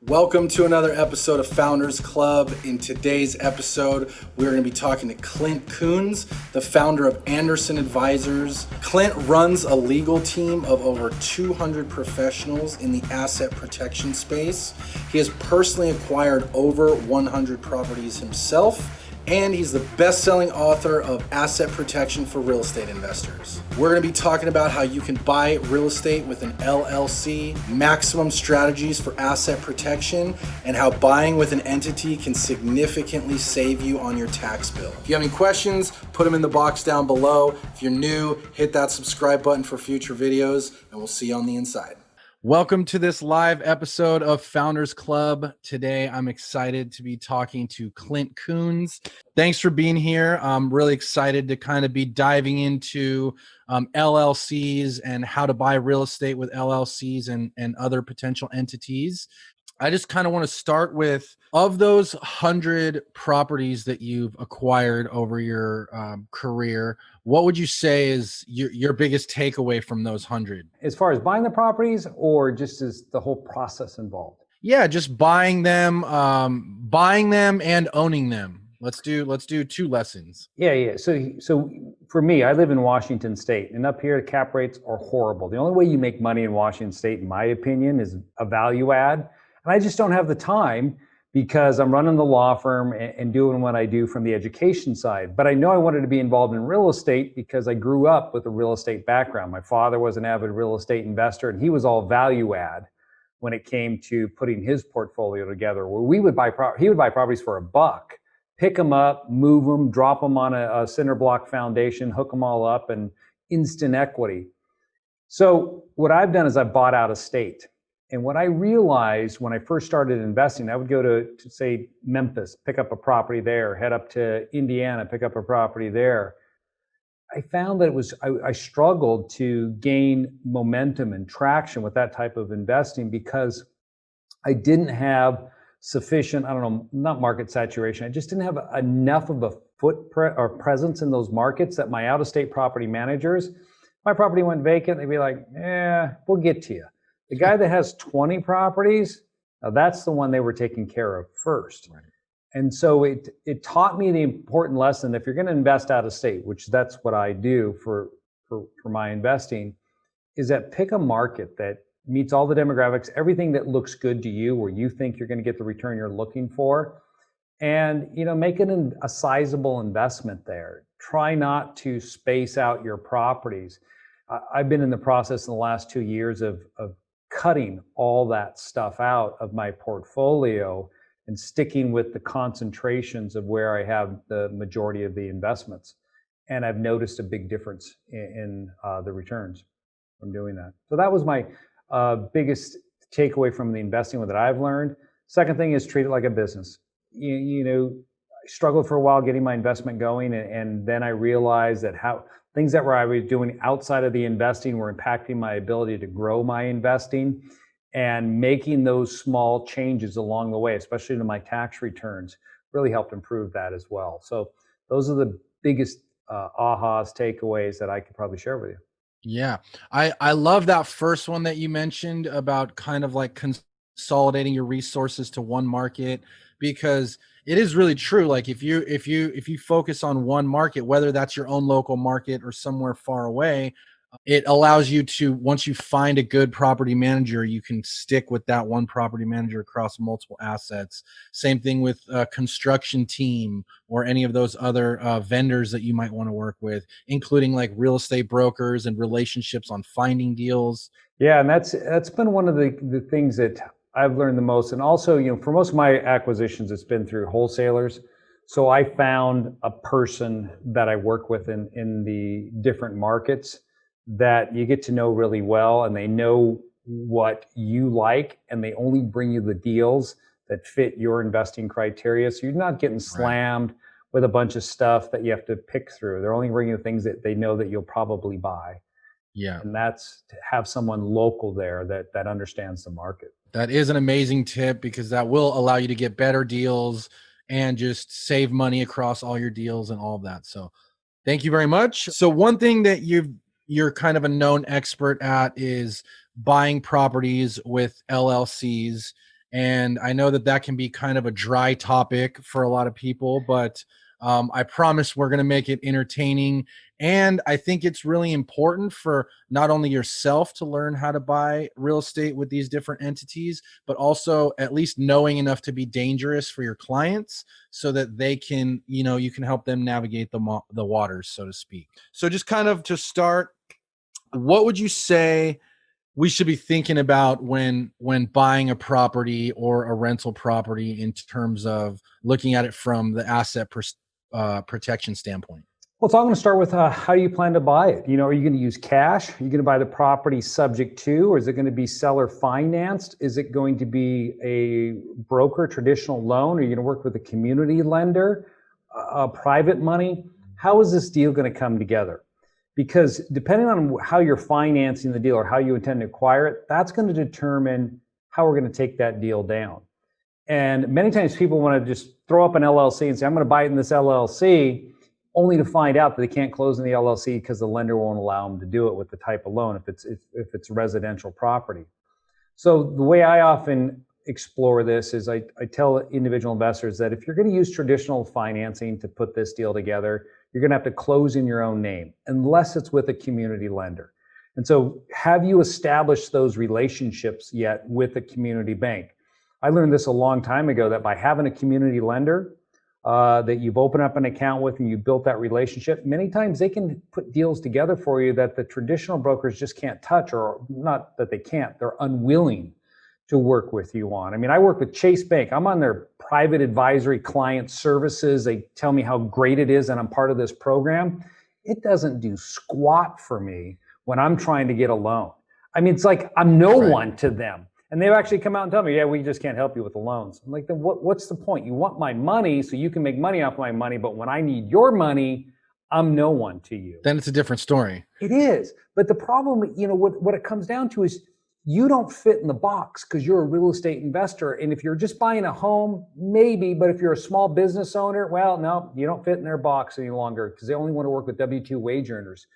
Welcome to another episode of Founders Club. In today's episode, we're going to be talking to Clint Coons, the founder of Anderson Advisors. Clint runs a legal team of over 200 professionals in the asset protection space. He has personally acquired over 100 properties himself, and he's the best-selling author of Asset Protection for Real Estate Investors. We're going to be talking about how you can buy real estate with an LLC, maximum strategies for asset protection, and how buying with an entity can significantly save you on your tax bill. If you have any questions, put them in the box down below. If you're new, hit that subscribe button for future videos, and we'll see you on the inside. Welcome to this live episode of Founders Club. Today, I'm excited to be talking to Clint Coons. Thanks for being here. I'm really excited to kind of be diving into LLCs and how to buy real estate with LLCs and other potential entities. I just kind of want to start with, of those 100 properties that you've acquired over your career, what would you say is your biggest takeaway from those 100? As far as buying the properties, or just as the whole process involved? Yeah, just buying them and owning them. Let's do two lessons. Yeah. So for me, I live in Washington State, and up here, the cap rates are horrible. The only way you make money in Washington State, in my opinion, is a value add. And I just don't have the time because I'm running the law firm and doing what I do from the education side. But I know I wanted to be involved in real estate because I grew up with a real estate background. My father was an avid real estate investor, and he was all value add when it came to putting his portfolio together, where he would buy properties for $1, pick them up, move them, drop them on a cinder block foundation, hook them all up, and instant equity. So what I've done is I've bought out of state. And what I realized when I first started investing, I would go to say Memphis, pick up a property there, head up to Indiana, pick up a property there. I found that I struggled to gain momentum and traction with that type of investing because I didn't have sufficient, not market saturation. I just didn't have enough of a footprint or presence in those markets that my out-of-state property managers, my property went vacant, they'd be like, we'll get to you. The guy that has 20 properties, that's the one they were taking care of first. Right. And so it taught me the important lesson. If you're going to invest out of state, which that's what I do for my investing, is that pick a market that meets all the demographics, everything that looks good to you, where you think you're going to get the return you're looking for, and make it a sizable investment there. Try not to space out your properties. I've been in the process in the last 2 years of cutting all that stuff out of my portfolio and sticking with the concentrations of where I have the majority of the investments. And I've noticed a big difference in the returns from doing that. So that was my biggest takeaway from the investing that I've learned. Second thing is treat it like a business. I struggled for a while getting my investment going, and then I realized that things that I was doing outside of the investing were impacting my ability to grow my investing, and making those small changes along the way, especially to my tax returns, really helped improve that as well. So those are the biggest ahas, takeaways that I could probably share with you. Yeah, I love that first one that you mentioned about kind of like consolidating your resources to one market, because it is really true. Like if you focus on one market, whether that's your own local market or somewhere far away, it allows you to, once you find a good property manager, you can stick with that one property manager across multiple assets. Same thing with a construction team or any of those other vendors that you might want to work with, including like real estate brokers and relationships on finding deals. Yeah, and that's been one of the things that I've learned the most. And also, for most of my acquisitions, it's been through wholesalers. So I found a person that I work with in the different markets that you get to know really well, and they know what you like, and they only bring you the deals that fit your investing criteria. So you're not getting slammed with a bunch of stuff that you have to pick through. They're only bringing you things that they know that you'll probably buy. Yeah. And that's to have someone local there that understands the market. That is an amazing tip, because that will allow you to get better deals and just save money across all your deals and all of that. So thank you very much. So one thing that you're kind of a known expert at is buying properties with LLCs. And I know that can be kind of a dry topic for a lot of people, but I promise we're going to make it entertaining. And I think it's really important for not only yourself to learn how to buy real estate with these different entities, but also at least knowing enough to be dangerous for your clients so that they can, you can help them navigate the waters, so to speak. So just kind of to start, what would you say we should be thinking about when buying a property or a rental property in terms of looking at it from the asset protection standpoint? Well, so I'm going to start with how do you plan to buy it? Are you going to use cash? Are you going to buy the property subject to, or is it going to be seller financed? Is it going to be a broker traditional loan? Are you going to work with a community lender, private money? How is this deal going to come together? Because depending on how you're financing the deal or how you intend to acquire it, that's going to determine how we're going to take that deal down. And many times people want to just throw up an LLC and say, I'm going to buy it in this LLC, only to find out that they can't close in the LLC because the lender won't allow them to do it with the type of loan if it's residential property. So the way I often explore this is I tell individual investors that if you're going to use traditional financing to put this deal together, you're going to have to close in your own name unless it's with a community lender. And so have you established those relationships yet with a community bank? I learned this a long time ago that by having a community lender that you've opened up an account with and you built that relationship, many times they can put deals together for you that the traditional brokers just can't touch, or not that they can't, they're unwilling to work with you on. I mean, I work with Chase Bank. I'm on their private advisory client services. They tell me how great it is and I'm part of this program. It doesn't do squat for me when I'm trying to get a loan. I mean, it's like I'm no one to them. And they've actually come out and tell me, yeah, we just can't help you with the loans. I'm like, then what's the point? You want my money so you can make money off my money, but when I need your money, I'm no one to you. Then it's a different story. It is. But the problem, what it comes down to is you don't fit in the box because you're a real estate investor. And if you're just buying a home, maybe, but if you're a small business owner, well, no, you don't fit in their box any longer because they only want to work with W-2 wage earners.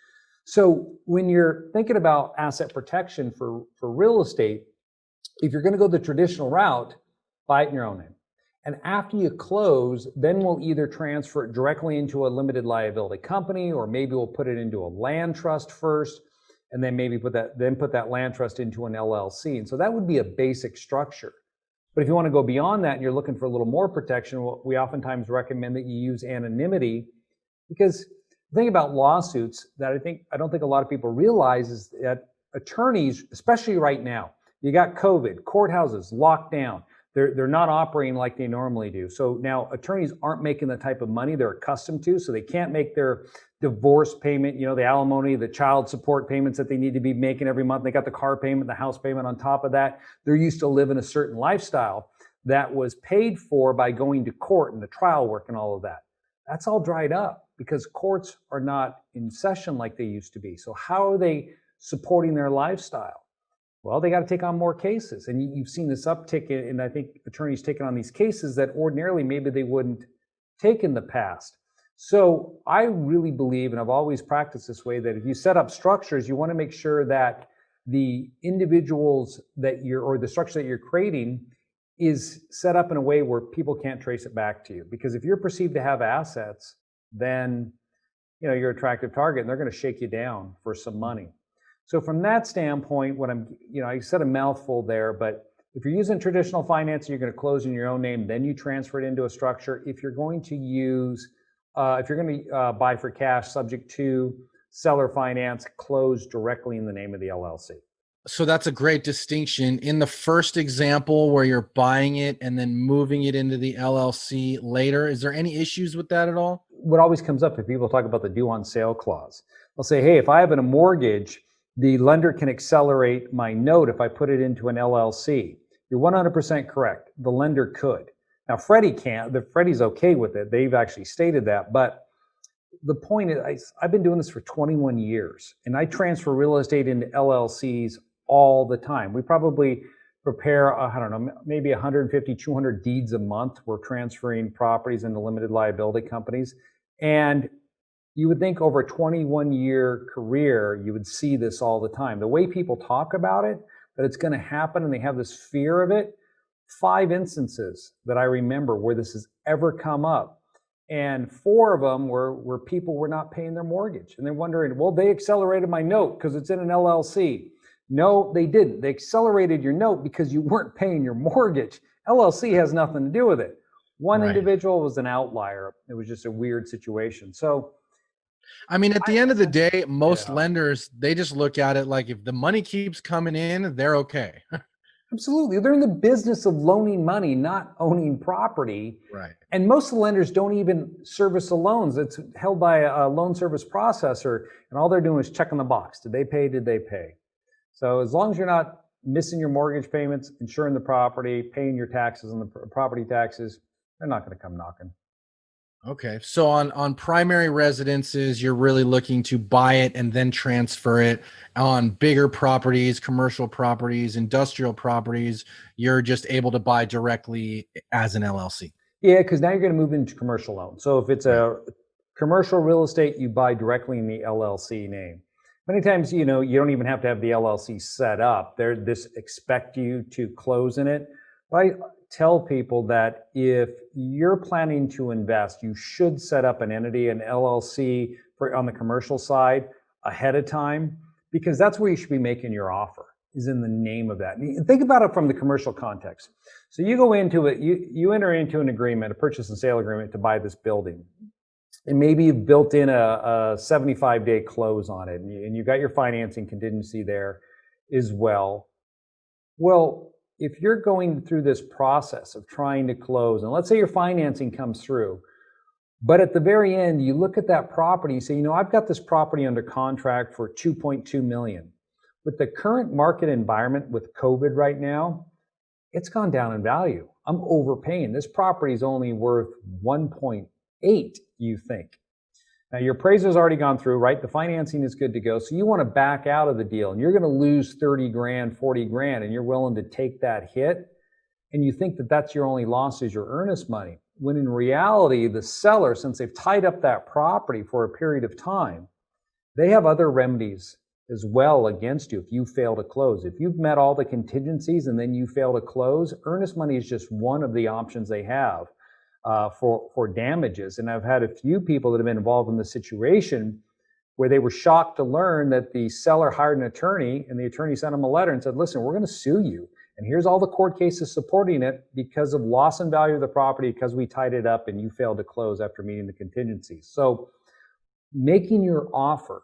So when you're thinking about asset protection for real estate, if you're going to go the traditional route, buy it in your own name. And after you close, then we'll either transfer it directly into a limited liability company, or maybe we'll put it into a land trust first, and then maybe put that land trust into an LLC. And so that would be a basic structure. But if you want to go beyond that and you're looking for a little more protection, we oftentimes recommend that you use anonymity, because the thing about lawsuits that I don't think a lot of people realize is that attorneys, especially right now, you got COVID, courthouses locked down. They're not operating like they normally do. So now attorneys aren't making the type of money they're accustomed to, so they can't make their divorce payment, the alimony, the child support payments that they need to be making every month. They got the car payment, the house payment on top of that. They're used to living a certain lifestyle that was paid for by going to court and the trial work and all of that. That's all dried up because courts are not in session like they used to be. So how are they supporting their lifestyle? Well, they got to take on more cases. And you've seen this uptick in, I think, attorneys taking on these cases that ordinarily maybe they wouldn't take in the past. So I really believe, and I've always practiced this way, that if you set up structures, you want to make sure that the individuals or the structure that you're creating is set up in a way where people can't trace it back to you. Because if you're perceived to have assets, then you're an attractive target and they're going to shake you down for some money. So from that standpoint, I said a mouthful there, but if you're using traditional financing, you're going to close in your own name, then you transfer it into a structure. If you're going to buy for cash, subject to seller finance, close directly in the name of the LLC. So that's a great distinction. In the first example where you're buying it and then moving it into the LLC later, is there any issues with that at all? What always comes up if people talk about the due on sale clause, they'll say, hey, if I have a mortgage, the lender can accelerate my note if I put it into an LLC. You're 100% correct. The lender could. Now, Freddie can't. Freddie's okay with it. They've actually stated that. But the point is, I've been doing this for 21 years, and I transfer real estate into LLCs all the time. We probably prepare, maybe 150, 200 deeds a month. We're transferring properties into limited liability companies. And you would think over a 21-year career, you would see this all the time. The way people talk about it, that it's going to happen and they have this fear of it, 5 instances that I remember where this has ever come up. And 4 of them were people were not paying their mortgage. And they're wondering, well, they accelerated my note because it's in an LLC. No, they didn't. They accelerated your note because you weren't paying your mortgage. LLC has nothing to do with it. One individual was an outlier. It was just a weird situation. So, I mean, at the end of the day, most lenders, they just look at it like if the money keeps coming in, they're okay. Absolutely. They're in the business of loaning money, not owning property. Right. And most of the lenders don't even service the loans. It's held by a loan service processor, and all they're doing is checking the box. Did they pay? Did they pay? So as long as you're not missing your mortgage payments, insuring the property, paying your taxes and the property taxes, they're not going to come knocking. Okay. So on primary residences, you're really looking to buy it and then transfer it. On bigger properties, commercial properties, industrial properties, you're just able to buy directly as an LLC. Yeah, because now you're going to move into commercial loans. So if it's a commercial real estate, you buy directly in the LLC name. Many times, you don't even have to have the LLC set up. They expect you to close in it. But I tell people that if you're planning to invest, you should set up an entity, an LLC on the commercial side ahead of time, because that's where you should be making your offer, is in the name of that. And think about it from the commercial context. So you go into it, you enter into an agreement, a purchase and sale agreement to buy this building. And maybe you've built in a 75-day close on it, and you got your financing contingency there as well. Well, if you're going through this process of trying to close, and let's say your financing comes through, but at the very end, you look at that property, you say, I've got this property under contract for $2.2 million. With the current market environment with COVID right now, it's gone down in value. I'm overpaying. This property is only worth 1.8, you think. Now your appraiser's already gone through, right? The financing is good to go. So you want to back out of the deal, and you're going to lose 30 grand, 40 grand, and you're willing to take that hit. And you think that that's your only loss is your earnest money. When in reality, the seller, since they've tied up that property for a period of time, they have other remedies as well against you if you fail to close. If you've met all the contingencies and then you fail to close, earnest money is just one of the options they have for damages. And I've had a few people that have been involved in this situation where they were shocked to learn that the seller hired an attorney, and the attorney sent them a letter and said, listen, we're going to sue you. And here's all the court cases supporting it because of loss in value of the property because we tied it up and you failed to close after meeting the contingencies. So make your offer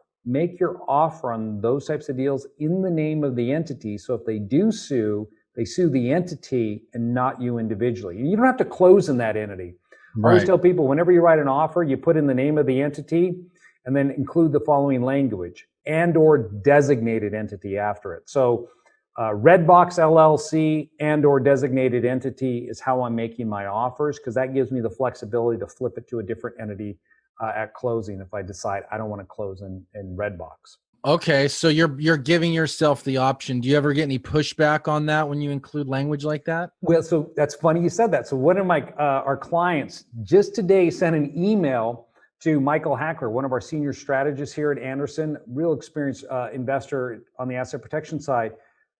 on those types of deals in the name of the entity. So if they do sue, they sue the entity and not you individually. And you don't have to close in that entity. I always tell people, whenever you write an offer, you put in the name of the entity and then include the following language and or designated entity after it. So Redbox LLC and or designated entity is how I'm making my offers, because that gives me the flexibility to flip it to a different entity at closing if I decide I don't want to close in Redbox. Okay, so you're giving yourself the option. Do you ever get any pushback on that when you include language like that? Well, so that's funny you said that. So one of our clients just today sent an email to Michael Hackler, one of our senior strategists here at Anderson, real experienced investor on the asset protection side.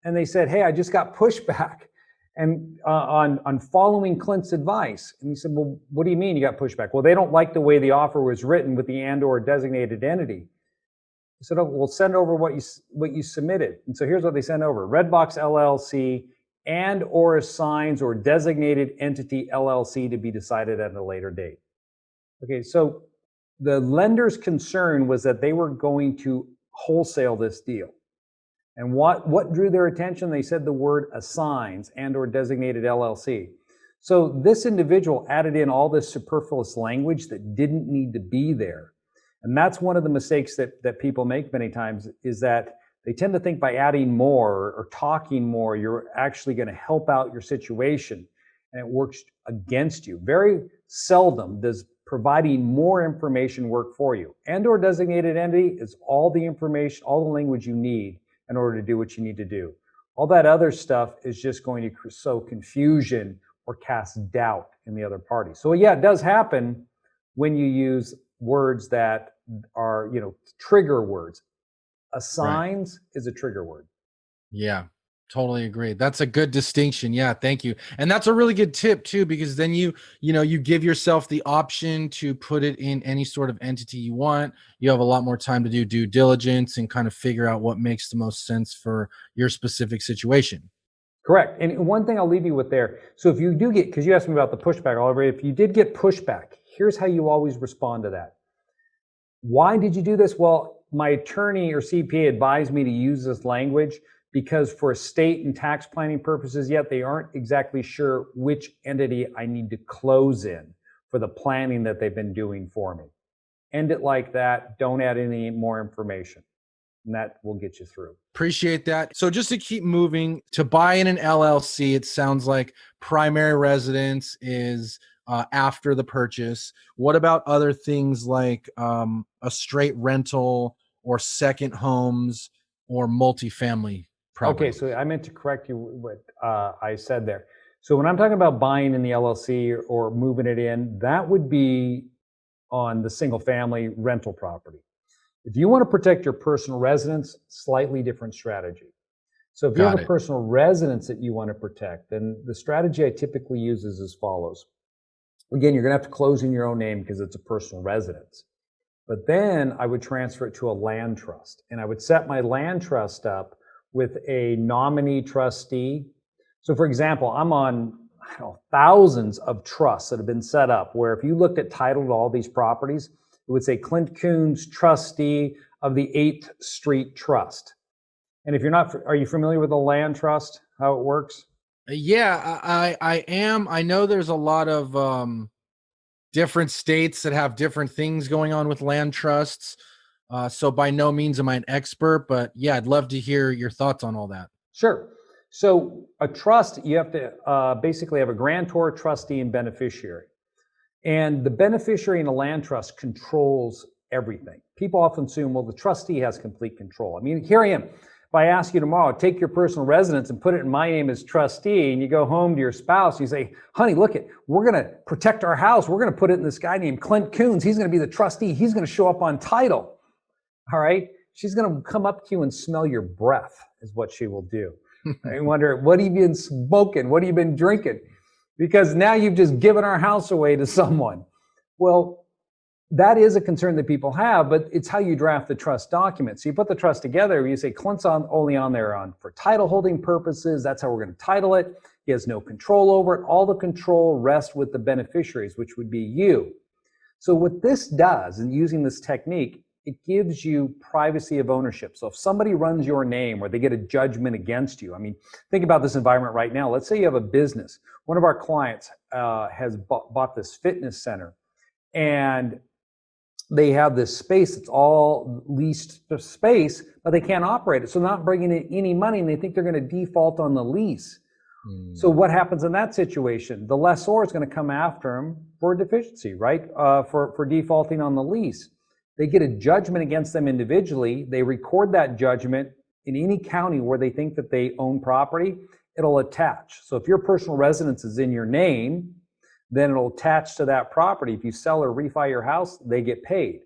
And they said, hey, I just got pushback and on following Clint's advice. And he said, well, what do you mean you got pushback? Well, they don't like the way the offer was written with the and or designated entity. I said, oh, we'll send over what you submitted. And so here's what they sent over. Redbox LLC and or assigns or designated entity LLC to be decided at a later date. Okay, so the lender's concern was that they were going to wholesale this deal. And what drew their attention? They said the word assigns and or designated LLC. So this individual added in all this superfluous language that didn't need to be there. And that's one of the mistakes that people make many times, is that they tend to think by adding more or talking more, you're actually going to help out your situation, and it works against you. Very seldom does providing more information work for you. And or designated entity is all the information, all the language you need in order to do what you need to do. All that other stuff is just going to sow confusion or cast doubt in the other party. So yeah, it does happen when you use words that are, trigger words. Assigns is a trigger word. Yeah. Totally agree. That's a good distinction. Yeah, thank you. And that's a really good tip too, because then you give yourself the option to put it in any sort of entity you want. You have a lot more time to do due diligence and kind of figure out what makes the most sense for your specific situation. Correct. And one thing I'll leave you with there. So if you do get, because you asked me about the pushback, Oliver, if you did get pushback, here's how you always respond to that. Why did you do this? Well, my attorney or CPA advised me to use this language because for estate and tax planning purposes, yet they aren't exactly sure which entity I need to close in for the planning that they've been doing for me. End it like that. Don't add any more information. And that will get you through. Appreciate that. So just to keep moving, to buy in an LLC, it sounds like primary residence is after the purchase. What about other things like a straight rental or second homes or multifamily property? Okay, so I meant to correct you what I said there. So when I'm talking about buying in the LLC or moving it in, that would be on the single family rental property. If you want to protect your personal residence, slightly different strategy. So if you have a personal residence that you want to protect, then the strategy I typically use is as follows. Again, you're going to have to close in your own name because it's a personal residence. But then I would transfer it to a land trust, and I would set my land trust up with a nominee trustee. So for example, I'm on thousands of trusts that have been set up where if you looked at title to all these properties, it would say Clint Coons, trustee of the 8th Street Trust. And if you're not, are you familiar with a land trust, how it works? Yeah, I am. I know there's a lot of different states that have different things going on with land trusts. So by no means am I an expert, but yeah, I'd love to hear your thoughts on all that. Sure. So a trust, you have to basically have a grantor, trustee, and beneficiary. And the beneficiary in a land trust controls everything. People often assume, well, the trustee has complete control. I mean, here I am. If I ask you tomorrow, take your personal residence and put it in my name as trustee, and you go home to your spouse, you say, honey, look it, we're going to protect our house. We're going to put it in this guy named Clint Coons. He's going to be the trustee. He's going to show up on title. All right. She's going to come up to you and smell your breath is what she will do. I wonder, what have you been smoking? What have you been drinking? Because now you've just given our house away to someone. Well, that is a concern that people have, but it's how you draft the trust document. So you put the trust together, you say Clint's only on there for title holding purposes. That's how we're going to title it. He has no control over it. All the control rests with the beneficiaries, which would be you. So what this does, and using this technique, it gives you privacy of ownership. So if somebody runs your name or they get a judgment against you, I mean, think about this environment right now. Let's say you have a business. One of our clients has bought this fitness center, and they have this space that's all leased space, but they can't operate it. So they're not bringing in any money, and they think they're going to default on the lease. So what happens in that situation? The lessor is going to come after them for a deficiency, right? For defaulting on the lease. They get a judgment against them individually. They record that judgment in any county where they think that they own property. It'll attach. So if your personal residence is in your name, then it'll attach to that property. If you sell or refi your house, they get paid.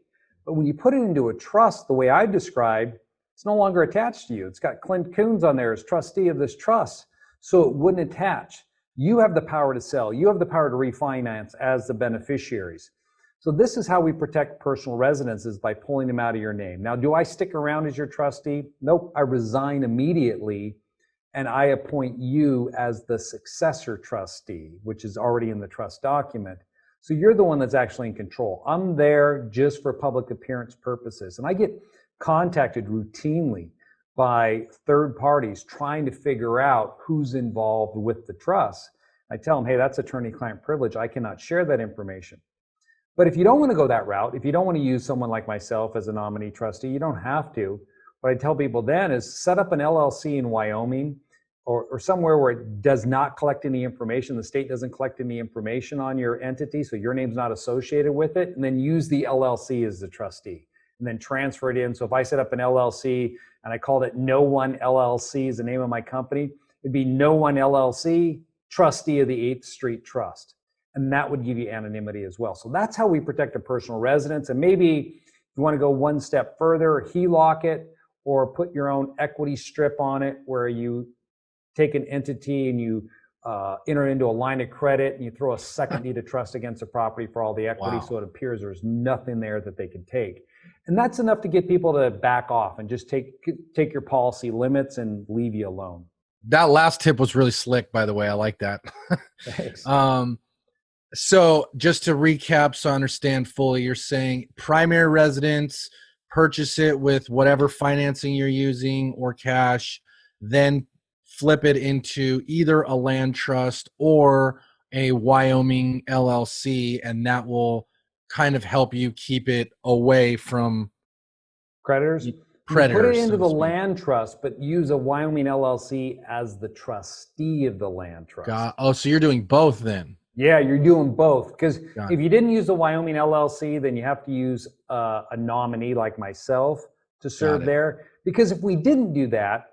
But when you put it into a trust, the way I've described, it's no longer attached to you. It's got Clint Coons on there as trustee of this trust. So it wouldn't attach. You have the power to sell. You have the power to refinance as the beneficiaries. So this is how we protect personal residences, by pulling them out of your name. Now, do I stick around as your trustee? Nope, I resign immediately, and I appoint you as the successor trustee, which is already in the trust document. So you're the one that's actually in control. I'm there just for public appearance purposes. And I get contacted routinely by third parties trying to figure out who's involved with the trust. I tell them, hey, that's attorney-client privilege. I cannot share that information. But if you don't want to go that route, if you don't want to use someone like myself as a nominee trustee, you don't have to. What I tell people then is set up an LLC in Wyoming or somewhere where it does not collect any information. The state doesn't collect any information on your entity, so your name's not associated with it, and then use the LLC as the trustee, and then transfer it in. So if I set up an LLC and I called it No One LLC is the name of my company, it'd be No One LLC, trustee of the 8th Street Trust. And that would give you anonymity as well. So that's how we protect a personal residence. And maybe if you want to go one step further, HELOC it, or put your own equity strip on it where you take an entity and you enter into a line of credit and you throw a second deed of trust against the property for all the equity. Wow. So it appears there's nothing there that they can take. And that's enough to get people to back off and just take your policy limits and leave you alone. That last tip was really slick, by the way. I like that. Thanks. So just to recap, so I understand fully, you're saying primary residence, purchase it with whatever financing you're using or cash, then flip it into either a land trust or a Wyoming LLC, and that will kind of help you keep it away from Creditors. predators. You put it into so the to speak. land trust, but use a Wyoming LLC as the trustee of the land trust. Oh, so you're doing both then? Yeah, you're doing both. Because Got if you didn't use the Wyoming LLC, then you have to use a nominee like myself to serve it. there. Because if we didn't do that,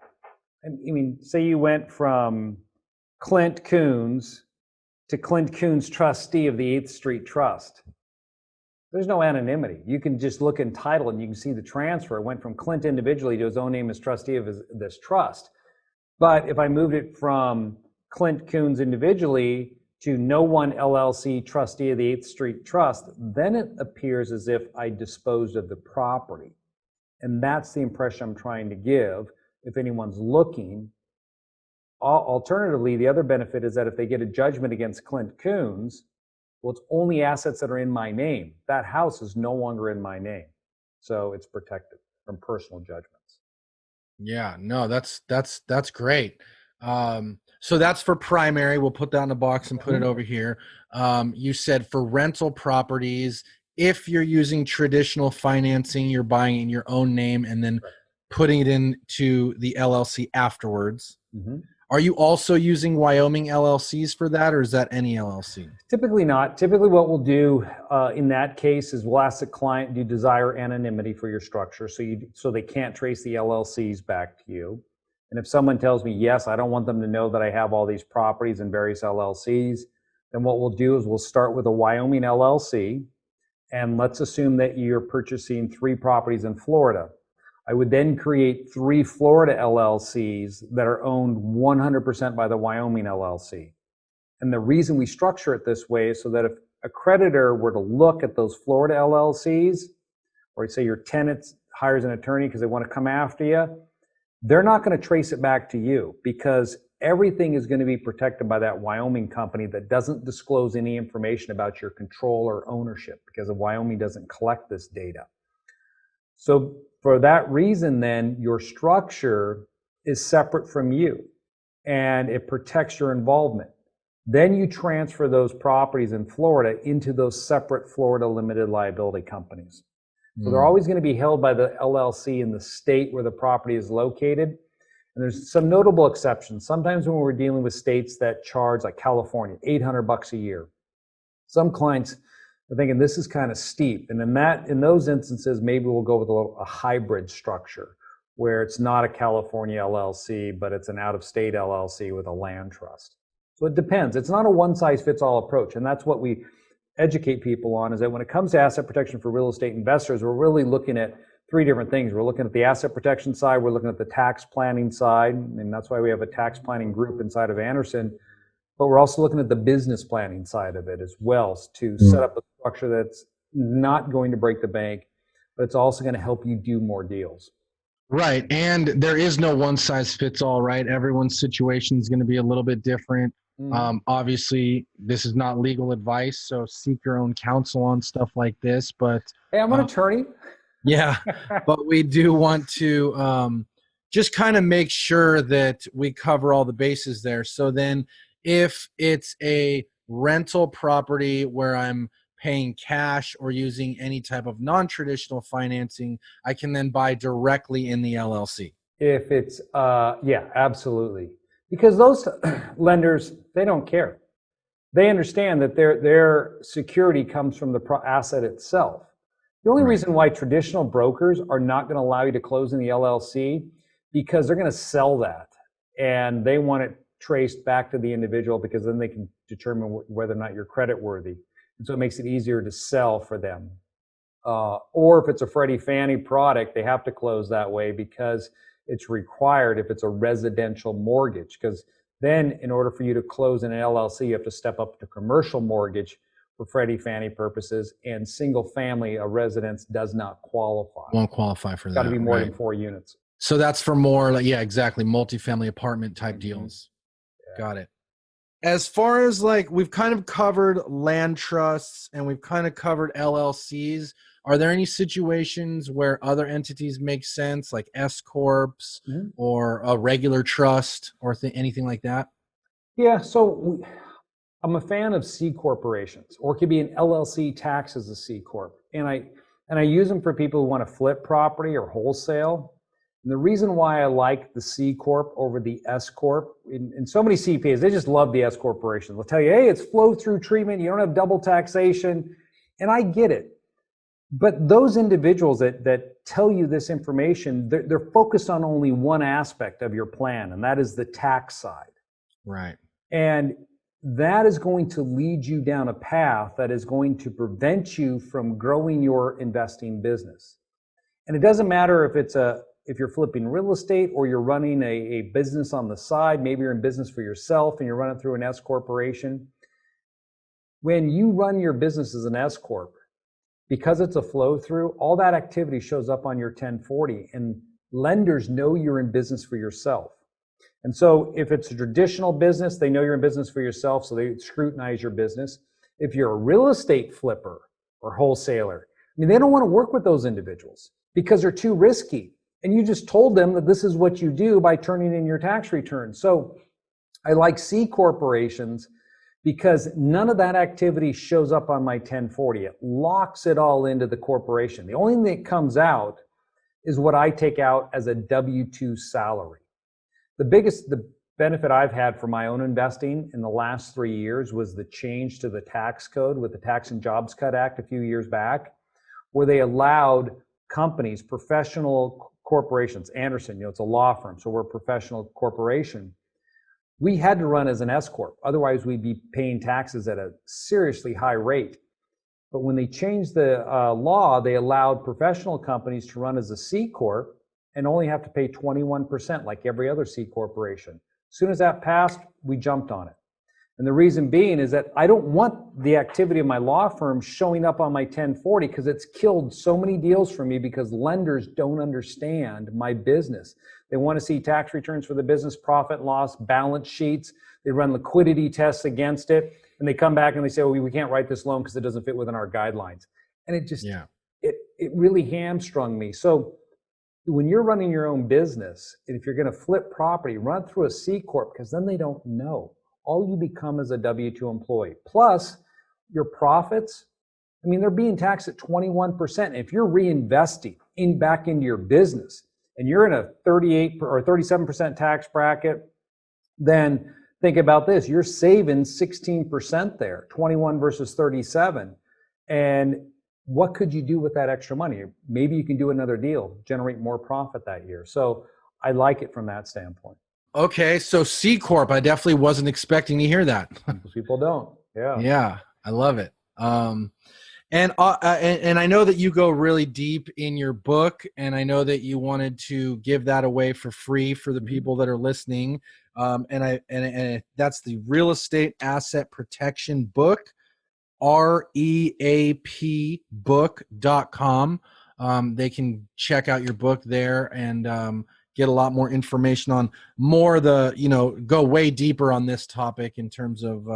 I mean, say you went from Clint Coons to Clint Coons trustee of the 8th Street Trust. There's no anonymity. You can just look in title and you can see the transfer. It went from Clint individually to his own name as trustee of this trust. But if I moved it from Clint Coons individually to no one LLC trustee of the 8th Street Trust, then it appears as if I disposed of the property. And that's the impression I'm trying to give if anyone's looking. Alternatively, the other benefit is that if they get a judgment against Clint Coons, well, it's only assets that are in my name. That house is no longer in my name. So it's protected from personal judgments. Yeah, no, that's great. So that's for primary. We'll put that in a box and put it over here. You said for rental properties, if you're using traditional financing, you're buying it in your own name and then putting it into the LLC afterwards. Mm-hmm. Are you also using Wyoming LLCs for that, or is that any LLC? Typically not. Typically what we'll do in that case is we'll ask the client, do you desire anonymity for your structure so they can't trace the LLCs back to you? And if someone tells me, yes, I don't want them to know that I have all these properties in various LLCs, then what we'll do is we'll start with a Wyoming LLC, and let's assume that you're purchasing 3 properties in Florida. I would then create 3 Florida LLCs that are owned 100% by the Wyoming LLC. And the reason we structure it this way is so that if a creditor were to look at those Florida LLCs, or say your tenant hires an attorney because they want to come after you, they're not going to trace it back to you because everything is going to be protected by that Wyoming company that doesn't disclose any information about your control or ownership because Wyoming doesn't collect this data. So for that reason, then your structure is separate from you and it protects your involvement. Then you transfer those properties in Florida into those separate Florida limited liability companies. So they're always going to be held by the LLC in the state where the property is located. And there's some notable exceptions. Sometimes when we're dealing with states that charge, like California, $800 a year, some clients are thinking this is kind of steep. And in those instances, maybe we'll go with a hybrid structure where it's not a California LLC, but it's an out-of-state LLC with a land trust. So it depends. It's not a one-size-fits-all approach. And that's what we educate people on, is that when it comes to asset protection for real estate investors, we're really looking at 3 different things. We're looking at the asset protection side, we're looking at the tax planning side, and that's why we have a tax planning group inside of Anderson. But we're also looking at the business planning side of it as well, to set up a structure that's not going to break the bank, but it's also going to help you do more deals. Right. And there is no one size fits all, right? Everyone's situation is going to be a little bit different. Obviously, this is not legal advice, so seek your own counsel on stuff like this. But hey, I'm an attorney. Yeah, but we do want to just kind of make sure that we cover all the bases there. So then if it's a rental property where I'm paying cash or using any type of non-traditional financing, I can then buy directly in the LLC. If it's, yeah, absolutely. Because those lenders, they don't care. They understand that their security comes from the asset itself. The only reason why traditional brokers are not going to allow you to close in the LLC, because they're going to sell that and they want it traced back to the individual, because then they can determine whether or not you're credit worthy. And so it makes it easier to sell for them. Or if it's a Freddie Fannie product, they have to close that way because it's required if it's a residential mortgage, because Then in order for you to close in an LLC, you have to step up to commercial mortgage for Freddie Fannie purposes, and single family, a residence does not qualify. Won't qualify for that. Got to be more than 4 units. So that's for more like, yeah, exactly. Multifamily apartment type deals. Yeah. Got it. As far as like, we've kind of covered land trusts and we've kind of covered LLCs. Are there any situations where other entities make sense, like S Corps or a regular trust or anything like that? Yeah. So I'm a fan of C corporations, or it could be an LLC taxed as a C Corp. And I use them for people who want to flip property or wholesale. And the reason why I like the C Corp over the S Corp, in so many CPAs, they just love the S Corporation. They'll tell you, hey, it's flow-through treatment, you don't have double taxation. And I get it. But those individuals that tell you this information, they're focused on only one aspect of your plan, and that is the tax side. Right. And that is going to lead you down a path that is going to prevent you from growing your investing business. And it doesn't matter if you're flipping real estate or you're running a business on the side. Maybe you're in business for yourself and you're running through an S corporation. When you run your business as an S corp, because it's a flow through, all that activity shows up on your 1040, and lenders know you're in business for yourself. And so if it's a traditional business, they know you're in business for yourself, so they scrutinize your business. If you're a real estate flipper or wholesaler, I mean, they don't want to work with those individuals because they're too risky. And you just told them that this is what you do by turning in your tax return. So I like C corporations because none of that activity shows up on my 1040. It locks it all into the corporation. The only thing that comes out is what I take out as a W-2 salary. The benefit I've had for my own investing in the last 3 years was the change to the tax code with the Tax and Jobs Cut Act a few years back, where they allowed companies, professional corporations, Anderson, it's a law firm, so we're a professional corporation. We had to run as an S Corp. Otherwise, we'd be paying taxes at a seriously high rate. But when they changed the law, they allowed professional companies to run as a C Corp and only have to pay 21% like every other C corporation. As soon as that passed, we jumped on it. And the reason being is that I don't want the activity of my law firm showing up on my 1040 because it's killed so many deals for me because lenders don't understand my business. They want to see tax returns for the business, profit and loss, balance sheets. They run liquidity tests against it. And they come back and they say, we can't write this loan because it doesn't fit within our guidelines. And it just, it really hamstrung me. So when you're running your own business, and if you're going to flip property, run through a C Corp because then they don't know. All you become is a W-2 employee. Plus, your profits, I mean, they're being taxed at 21%. If you're reinvesting back into your business and you're in a 38 or 37% tax bracket, then think about this. You're saving 16% there, 21 versus 37. And what could you do with that extra money? Maybe you can do another deal, generate more profit that year. So I like it from that standpoint. Okay, so C Corp, I definitely wasn't expecting to hear that. Most people don't. Yeah. Yeah, I love it. And I know that you go really deep in your book, and I know that you wanted to give that away for free for the people that are listening. And that's the Real Estate Asset Protection Book, REAPbook.com. They can check out your book there and get a lot more information on more go way deeper on this topic in terms of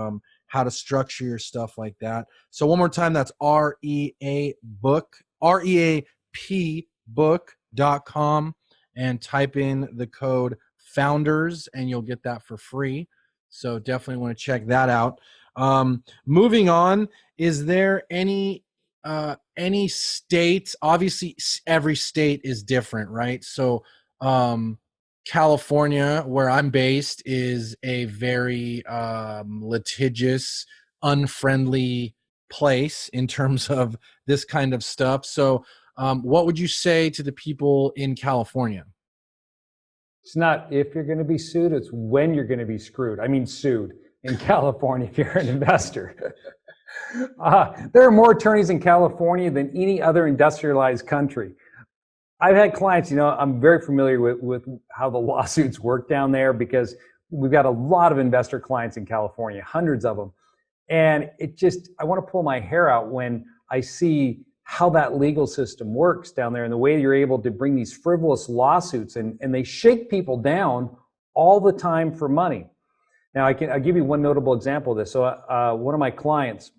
how to structure your stuff like that. So one more time, that's REAPbook.com, and type in the code FOUNDERS and you'll get that for free. So definitely want to check that out. Moving on, is there any states? Obviously, every state is different, right? So California, where I'm based, is a very litigious, unfriendly place in terms of this kind of stuff. So what would you say to the people in California? It's not if you're going to be sued, it's when you're going to be screwed. I mean, sued in California if you're an investor. There are more attorneys in California than any other industrialized country. I've had clients, I'm very familiar with how the lawsuits work down there because we've got a lot of investor clients in California, hundreds of them. And I want to pull my hair out when I see how that legal system works down there and the way you're able to bring these frivolous lawsuits and they shake people down all the time for money. Now, I'll give you one notable example of this. So one of my clients,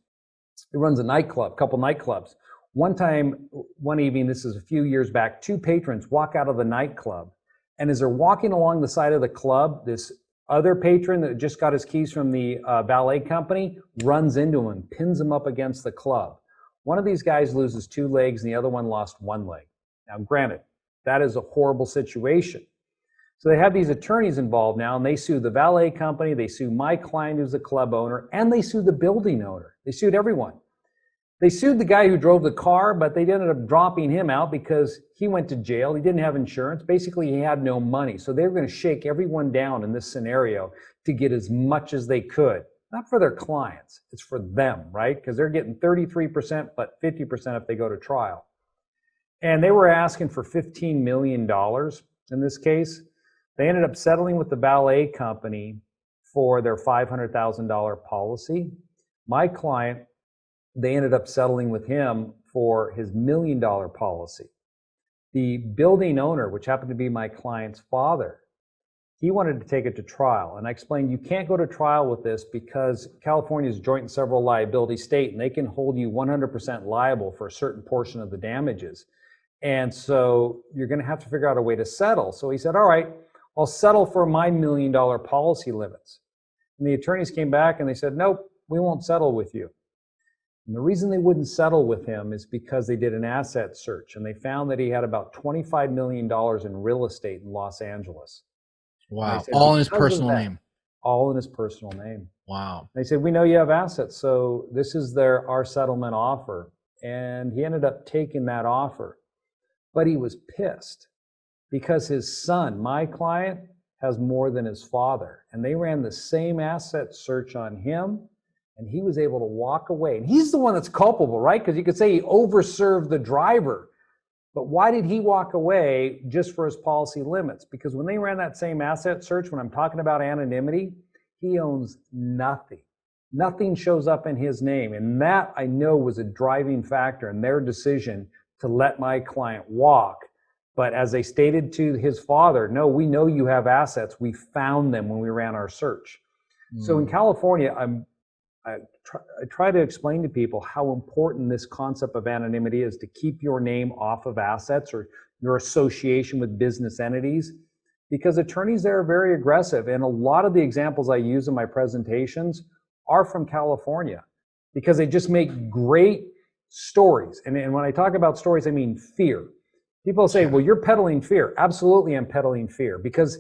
he runs a nightclub, a couple nightclubs. One evening, this is a few years back, two patrons walk out of the nightclub. And as they're walking along the side of the club, this other patron that just got his keys from the valet company runs into him and pins him up against the club. One of these guys loses 2 legs and the other one lost 1 leg. Now, granted, that is a horrible situation. So they have these attorneys involved now, and they sue the valet company, they sue my client who's the club owner, and they sue the building owner. They sued everyone. They sued the guy who drove the car, but they ended up dropping him out because he went to jail. He didn't have insurance. Basically, he had no money. So they were going to shake everyone down in this scenario to get as much as they could. Not for their clients. It's for them, right? Because they're getting 33%, but 50% if they go to trial. And they were asking for $15 million in this case. They ended up settling with the valet company for their $500,000 policy. My client, they ended up settling with him for his $1 million policy. The building owner, which happened to be my client's father, he wanted to take it to trial. And I explained, you can't go to trial with this because California is joint and several liability state, and they can hold you 100% liable for a certain portion of the damages. And so you're going to have to figure out a way to settle. So he said, all right, I'll settle for my $1 million policy limits. And the attorneys came back and they said, nope, we won't settle with you. And the reason they wouldn't settle with him is because they did an asset search and they found that he had about $25 million in real estate in Los Angeles. Wow. Said, all in his personal name. All in his personal name. Wow. They said, we know you have assets, so this is our settlement offer. And he ended up taking that offer. But he was pissed because his son, my client, has more than his father. And they ran the same asset search on him, and he was able to walk away. And he's the one that's culpable, right? Because you could say he overserved the driver. But why did he walk away just for his policy limits? Because when they ran that same asset search, when I'm talking about anonymity, he owns nothing. Nothing shows up in his name. And that, I know, was a driving factor in their decision to let my client walk. But as they stated to his father, no, we know you have assets. We found them when we ran our search. So in California, I try to explain to people how important this concept of anonymity is to keep your name off of assets or your association with business entities, because attorneys there are very aggressive. And a lot of the examples I use in my presentations are from California because they just make great stories. And when I talk about stories, I mean fear. People say, well, you're peddling fear. Absolutely, I'm peddling fear because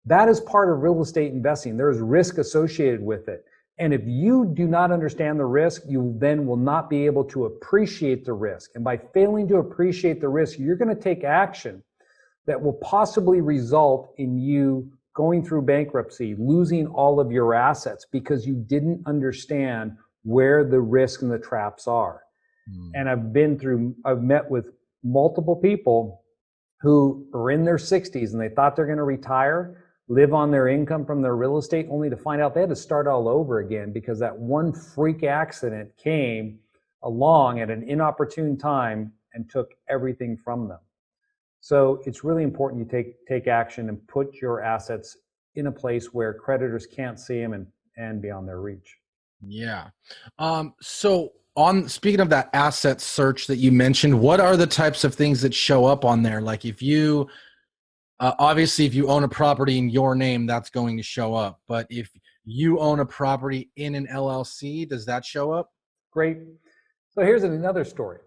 that is part of real estate investing. There is risk associated with it. And if you do not understand the risk, you then will not be able to appreciate the risk. And by failing to appreciate the risk, you're going to take action that will possibly result in you going through bankruptcy, losing all of your assets because you didn't understand where the risk and the traps are. And I've met with multiple people who are in their 60s and they thought they're going to retire, live on their income from their real estate, only to find out they had to start all over again because that one freak accident came along at an inopportune time and took everything from them. So it's really important you take action and put your assets in a place where creditors can't see them and beyond their reach. Yeah. So speaking of that asset search that you mentioned, what are the types of things that show up on there? Like if you obviously, if you own a property in your name, that's going to show up. But if you own a property in an LLC, does that show up? Great. So here's another story.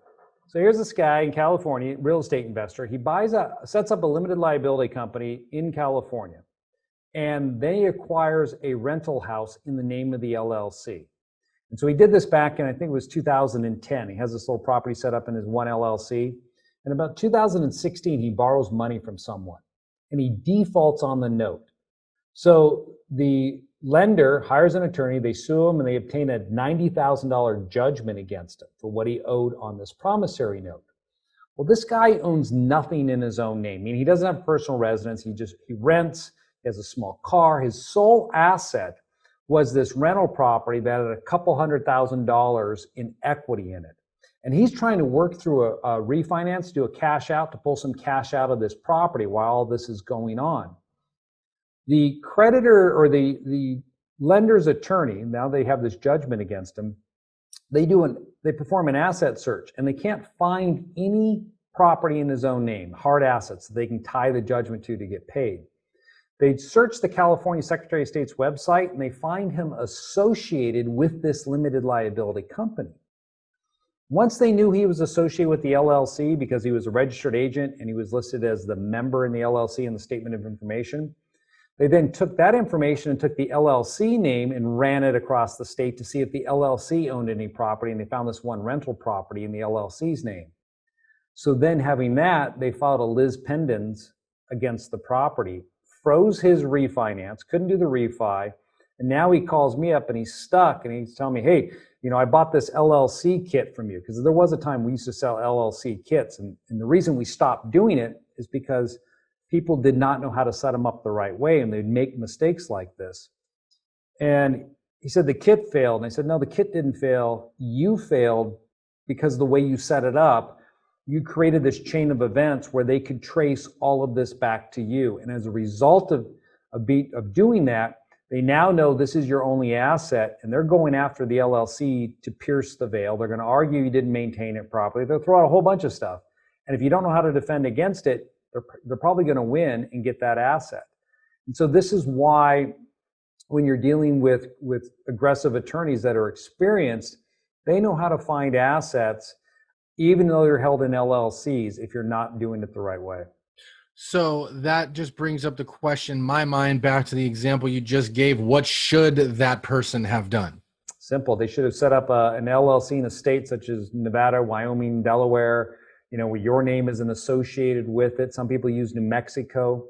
So here's this guy in California, real estate investor. He sets up a limited liability company in California, and then he acquires a rental house in the name of the LLC. And so he did this back in, I think it was 2010. He has this little property set up in his one LLC. And about 2016, he borrows money from someone and he defaults on the note. So the lender hires an attorney, they sue him, and they obtain a $90,000 judgment against him for what he owed on this promissory note. Well, this guy owns nothing in his own name. I mean, he doesn't have personal residence. He rents, He has a small car. His sole asset was this rental property that had a couple $100,000 in equity in it. And he's trying to work through a refinance, do a cash out to pull some cash out of this property while all this is going on. The creditor or the lender's attorney, now they have this judgment against him, they perform an asset search and they can't find any property in his own name, hard assets that they can tie the judgment to get paid. They search the California Secretary of State's website and they find him associated with this limited liability company. Once they knew he was associated with the LLC because he was a registered agent and he was listed as the member in the LLC in the statement of information, they then took that information and took the LLC name and ran it across the state to see if the LLC owned any property, and they found this one rental property in the LLC's name. So then having that, they filed a lis pendens against the property, froze his refinance, couldn't do the refi, and now he calls me up and he's stuck and he's telling me, hey, I bought this LLC kit from you, because there was a time we used to sell LLC kits, and the reason we stopped doing it is because people did not know how to set them up the right way and they'd make mistakes like this. And he said the kit failed, and I said, no, the kit didn't fail. You failed because the way you set it up, you created this chain of events where they could trace all of this back to you. And as a result of doing that, they now know this is your only asset, and they're going after the LLC to pierce the veil. They're going to argue you didn't maintain it properly. They'll throw out a whole bunch of stuff. And if you don't know how to defend against it, they're probably going to win and get that asset. And so this is why when you're dealing with aggressive attorneys that are experienced, they know how to find assets, even though they're held in LLCs, if you're not doing it the right way. So that just brings up the question in my mind back to the example you just gave. What should that person have done? Simple. They should have set up an LLC in a state such as Nevada, Wyoming, Delaware, where your name isn't associated with it. Some people use New Mexico.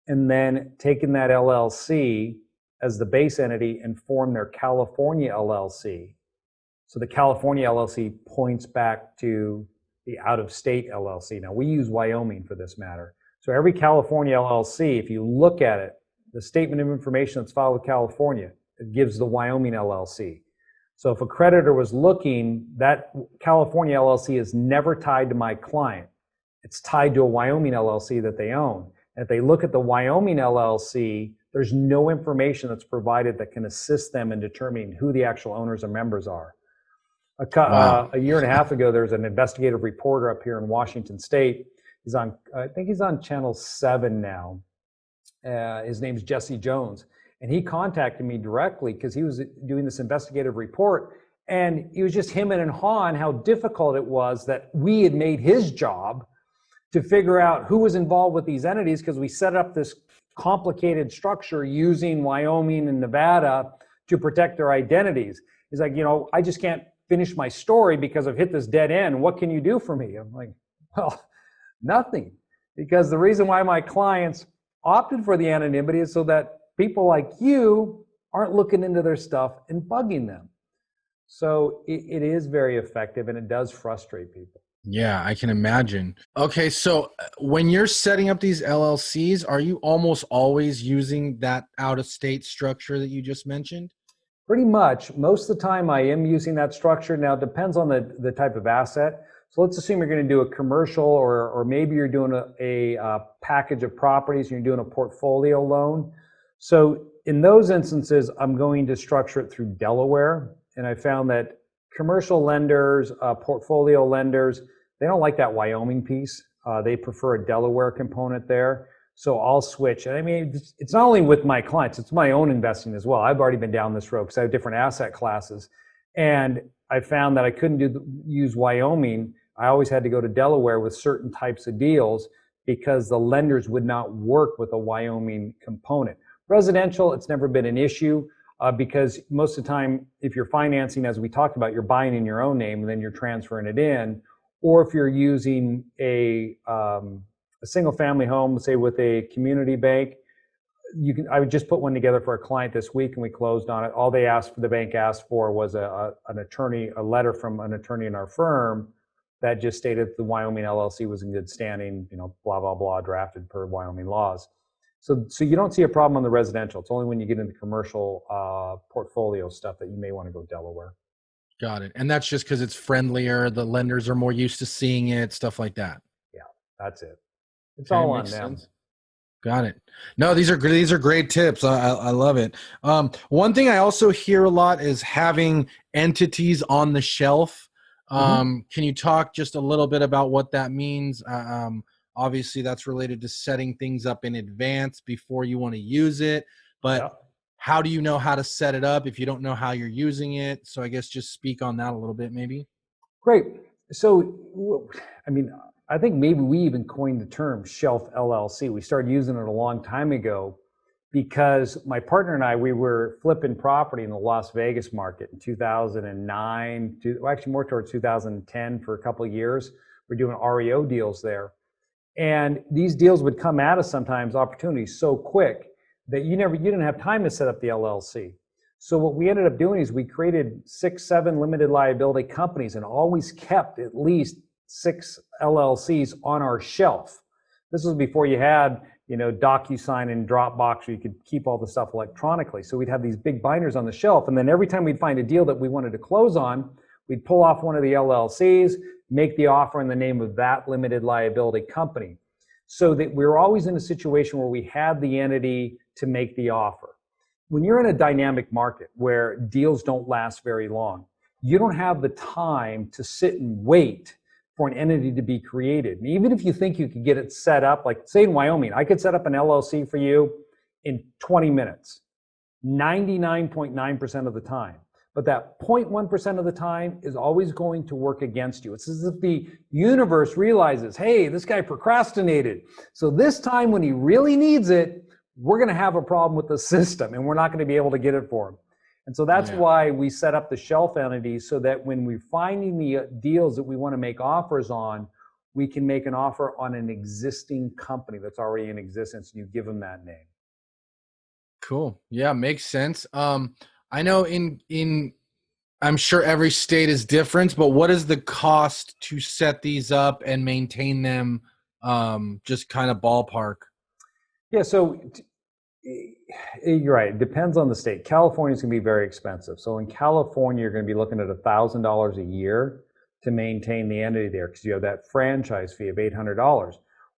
And then taken that LLC as the base entity and form their California LLC. So the California LLC points back to the out-of-state LLC. Now, we use Wyoming for this matter. So every California LLC, if you look at it, the statement of information that's filed with California, it gives the Wyoming LLC. So if a creditor was looking, that California LLC is never tied to my client. It's tied to a Wyoming LLC that they own. And if they look at the Wyoming LLC, there's no information that's provided that can assist them in determining who the actual owners or members are. A year and a half ago, there was an investigative reporter up here in Washington State. I think he's on Channel 7 now. His name's Jesse Jones. And he contacted me directly because he was doing this investigative report. And it was just him and hawing how difficult it was that we had made his job to figure out who was involved with these entities, because we set up this complicated structure using Wyoming and Nevada to protect their identities. He's like, I just can't finish my story because I've hit this dead end. What can you do for me? I'm like, well, nothing. Because the reason why my clients opted for the anonymity is so that people like you aren't looking into their stuff and bugging them. So it is very effective, and it does frustrate people. Yeah, I can imagine. Okay, so when you're setting up these LLCs, are you almost always using that out-of-state structure that you just mentioned? Pretty much. Most of the time I am using that structure. Now, it depends on the type of asset. So let's assume you're going to do a commercial, or maybe you're doing a package of properties and you're doing a portfolio loan. So in those instances, I'm going to structure it through Delaware. And I found that commercial lenders, portfolio lenders, they don't like that Wyoming piece. They prefer a Delaware component there. So I'll switch. And I mean, it's not only with my clients, it's my own investing as well. I've already been down this road because I have different asset classes. And I found that I couldn't use Wyoming. I always had to go to Delaware with certain types of deals because the lenders would not work with a Wyoming component. Residential, it's never been an issue because most of the time, if you're financing, as we talked about, you're buying in your own name and then you're transferring it in. Or if you're using a single family home, say with a community bank, I would just put one together for a client this week and we closed on it. All the bank asked for was a letter from an attorney in our firm that just stated the Wyoming LLC was in good standing, blah, blah, blah, drafted per Wyoming laws. So you don't see a problem on the residential. It's only when you get into commercial portfolio stuff that you may want to go Delaware. Got it. And that's just because it's friendlier. The lenders are more used to seeing it, stuff like that. Yeah, that's it. It's Okay, all on makes them. sense. Got it. No, these are great tips. I love it. One thing I also hear a lot is having entities on the shelf. Can you talk just a little bit about what that means? Obviously, that's related to setting things up in advance before you want to use it. But how do you know how to set it up if you don't know how you're using it? So I guess just speak on that a little bit, maybe. Great. So, I mean, I think maybe we even coined the term shelf LLC. We started using it a long time ago because my partner and I, we were flipping property in the Las Vegas market in 2009, actually more towards 2010 for a couple of years. We're doing REO deals there. And these deals would come at us sometimes, opportunities so quick that you didn't have time to set up the LLC. So what we ended up doing is we created 6, 7 limited liability companies and always kept at least 6 LLCs on our shelf. This was before you had, DocuSign and Dropbox where you could keep all the stuff electronically. So we'd have these big binders on the shelf. And then every time we'd find a deal that we wanted to close on, we'd pull off one of the LLCs, make the offer in the name of that limited liability company. So that we were always in a situation where we had the entity to make the offer. When you're in a dynamic market where deals don't last very long, you don't have the time to sit and wait for an entity to be created. And even if you think you could get it set up, like say in Wyoming, I could set up an LLC for you in 20 minutes, 99.9% of the time. But that 0.1% of the time is always going to work against you. It's as if the universe realizes, hey, this guy procrastinated. So this time when he really needs it, we're going to have a problem with the system and we're not going to be able to get it for him. And so that's why we set up the shelf entities so that when we're finding the deals that we want to make offers on, we can make an offer on an existing company that's already in existence and you give them that name. Cool. Yeah, makes sense. I know I'm sure every state is different, but what is the cost to set these up and maintain them? Just kind of ballpark. Yeah, so you're right. It depends on the state. California is going to be very expensive. So in California, you're going to be looking at $1,000 a year to maintain the entity there because you have that franchise fee of $800.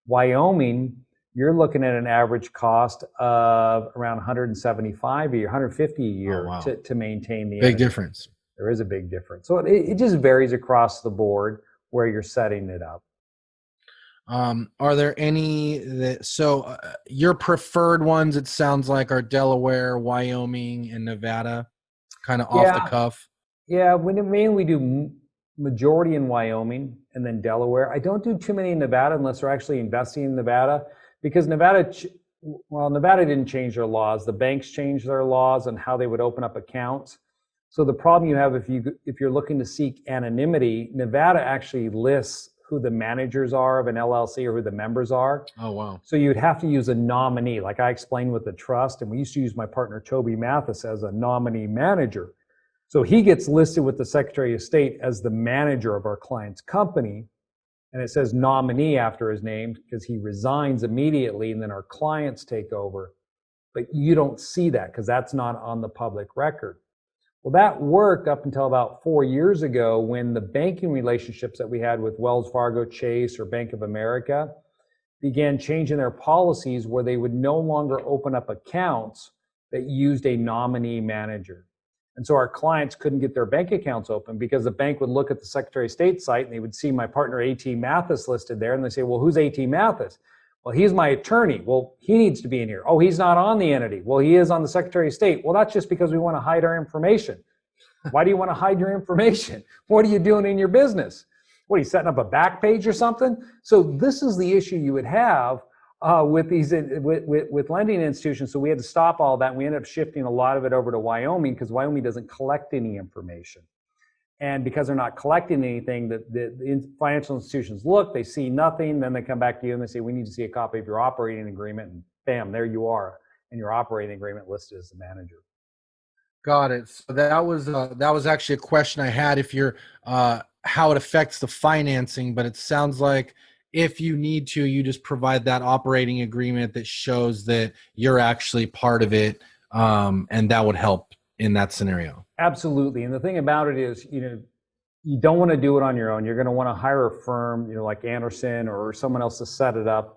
Wyoming, you're looking at an average cost of around $175 a year, $150 a year to maintain the entity. Big difference. There is a big difference. So it just varies across the board where you're setting it up. Are there any your preferred ones, it sounds like, are Delaware, Wyoming, and Nevada, kind of off the cuff? Yeah, mainly we do majority in Wyoming and then Delaware. I don't do too many in Nevada unless they're actually investing in Nevada because Nevada didn't change their laws. The banks changed their laws on how they would open up accounts. So the problem you have if you're looking to seek anonymity, Nevada actually lists who the managers are of an LLC or who the members are. Oh, wow. So you'd have to use a nominee, like I explained with the trust, and we used to use my partner Toby Mathis as a nominee manager. So he gets listed with the Secretary of State as the manager of our client's company, and it says nominee after his name because he resigns immediately and then our clients take over. But you don't see that because that's not on the public record. Well, that worked up until about 4 years ago when the banking relationships that we had with Wells Fargo, Chase, or Bank of America began changing their policies where they would no longer open up accounts that used a nominee manager. And so our clients couldn't get their bank accounts open because the bank would look at the Secretary of State site and they would see my partner A.T. Mathis listed there and they say, well, who's A.T. Mathis? Well, he's my attorney. Well, he needs to be in here. Oh, he's not on the entity. Well, he is on the Secretary of State. Well, that's just because we want to hide our information. Why do you want to hide your information? What are you doing in your business? What, are you setting up a back page or something? So this is the issue you would have with these with lending institutions. So we had to stop all that. And we ended up shifting a lot of it over to Wyoming because Wyoming doesn't collect any information. And because they're not collecting anything, the financial institutions look, they see nothing, then they come back to you and they say, we need to see a copy of your operating agreement, and bam, there you are, and your operating agreement listed as the manager. Got it. So that was actually a question I had, if you're how it affects the financing, but it sounds like if you need to, you just provide that operating agreement that shows that you're actually part of it, and that would help in that scenario. Absolutely. And the thing about it is, you don't want to do it on your own. You're going to want to hire a firm, like Anderson or someone else to set it up.